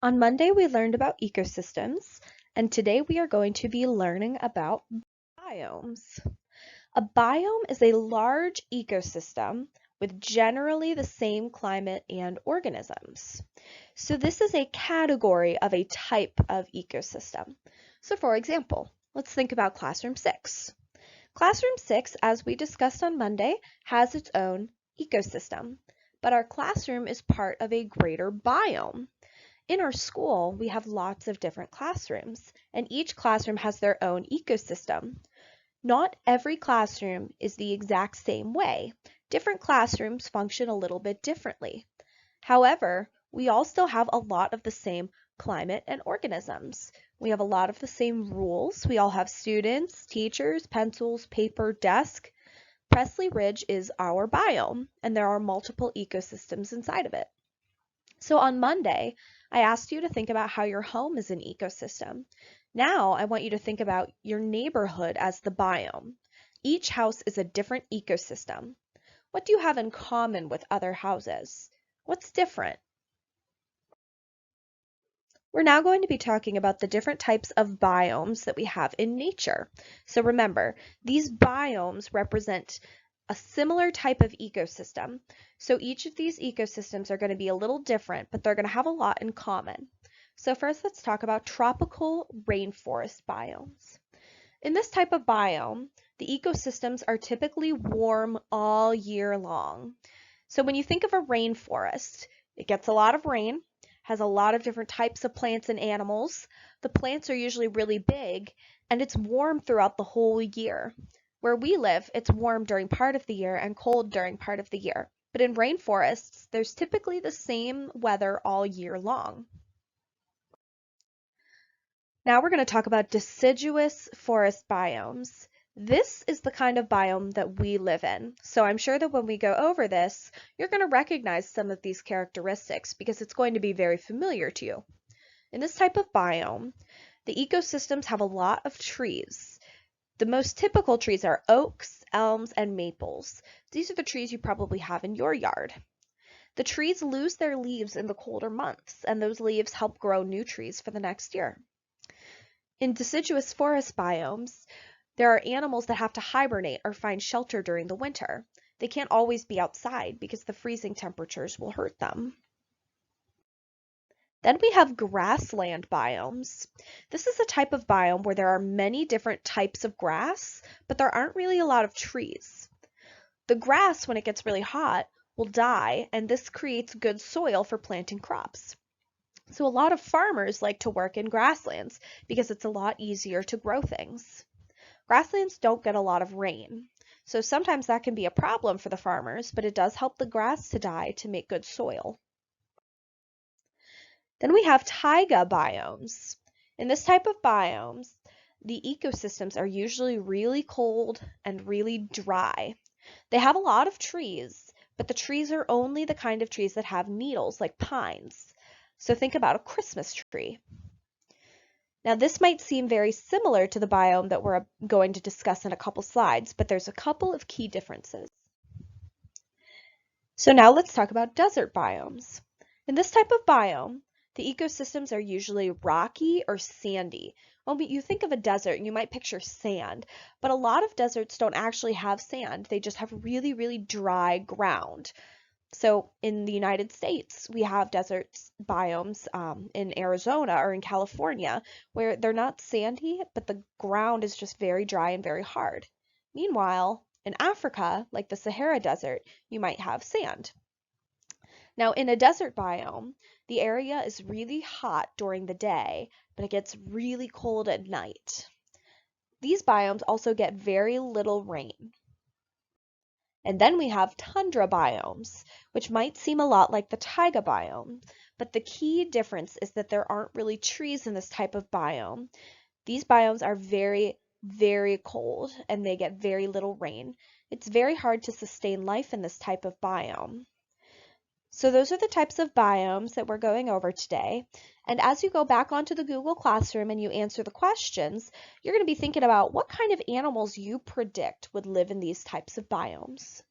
On Monday, we learned about ecosystems, and today we are going to be learning about biomes. A biome is a large ecosystem with generally the same climate and organisms. So this is a category of a type of ecosystem. So for example, let's think about Classroom 6. Classroom 6, as we discussed on Monday, has its own ecosystem, but our classroom is part of a greater biome. In our school, we have lots of different classrooms, and each classroom has their own ecosystem. Not every classroom is the exact same way. Different classrooms function a little bit differently. However, we all still have a lot of the same climate and organisms. We have a lot of the same rules. We all have students, teachers, pencils, paper, desk. Presley Ridge is our biome, and there are multiple ecosystems inside of it. So on Monday, I asked you to think about how your home is an ecosystem. Now I want you to think about your neighborhood as the biome. Each house is a different ecosystem. What do you have in common with other houses? What's different? We're now going to be talking about the different types of biomes that we have in nature. So remember, these biomes represent a similar type of ecosystem. So each of these ecosystems are going to be a little different, but they're going to have a lot in common. So first, let's talk about tropical rainforest biomes. In this type of biome, the ecosystems are typically warm all year long. So when you think of a rainforest, it gets a lot of rain, has a lot of different types of plants and animals. The plants are usually really big, and it's warm throughout the whole year. Where we live, it's warm during part of the year and cold during part of the year. But in rainforests, there's typically the same weather all year long. Now we're going to talk about deciduous forest biomes. This is the kind of biome that we live in. So I'm sure that when we go over this, you're going to recognize some of these characteristics because it's going to be very familiar to you. In this type of biome, the ecosystems have a lot of trees. The most typical trees are oaks, elms, and maples. These are the trees you probably have in your yard. The trees lose their leaves in the colder months, and those leaves help grow new trees for the next year. In deciduous forest biomes, there are animals that have to hibernate or find shelter during the winter. They can't always be outside because the freezing temperatures will hurt them. Then we have grassland biomes. This is a type of biome where there are many different types of grass, but there aren't really a lot of trees. The grass, when it gets really hot, will die, and this creates good soil for planting crops. So a lot of farmers like to work in grasslands because it's a lot easier to grow things. Grasslands don't get a lot of rain, so sometimes that can be a problem for the farmers, but it does help the grass to die to make good soil. Then we have taiga biomes. In this type of biomes, the ecosystems are usually really cold and really dry. They have a lot of trees, but the trees are only the kind of trees that have needles, like pines. So think about a Christmas tree. Now this might seem very similar to the biome that we're going to discuss in a couple slides, but there's a couple of key differences. So now let's talk about desert biomes. In this type of biome, the ecosystems are usually rocky or sandy. When you think of a desert, you might picture sand, but a lot of deserts don't actually have sand. They just have really, really dry ground. So in the United States, we have desert biomes in Arizona or in California where they're not sandy, but the ground is just very dry and very hard. Meanwhile, in Africa, like the Sahara Desert, you might have sand. Now, in a desert biome, the area is really hot during the day, but it gets really cold at night. These biomes also get very little rain. And then we have tundra biomes, which might seem a lot like the taiga biome, but the key difference is that there aren't really trees in this type of biome. These biomes are very, very cold and they get very little rain. It's very hard to sustain life in this type of biome. So those are the types of biomes that we're going over today. And as you go back onto the Google Classroom and you answer the questions, you're going to be thinking about what kind of animals you predict would live in these types of biomes.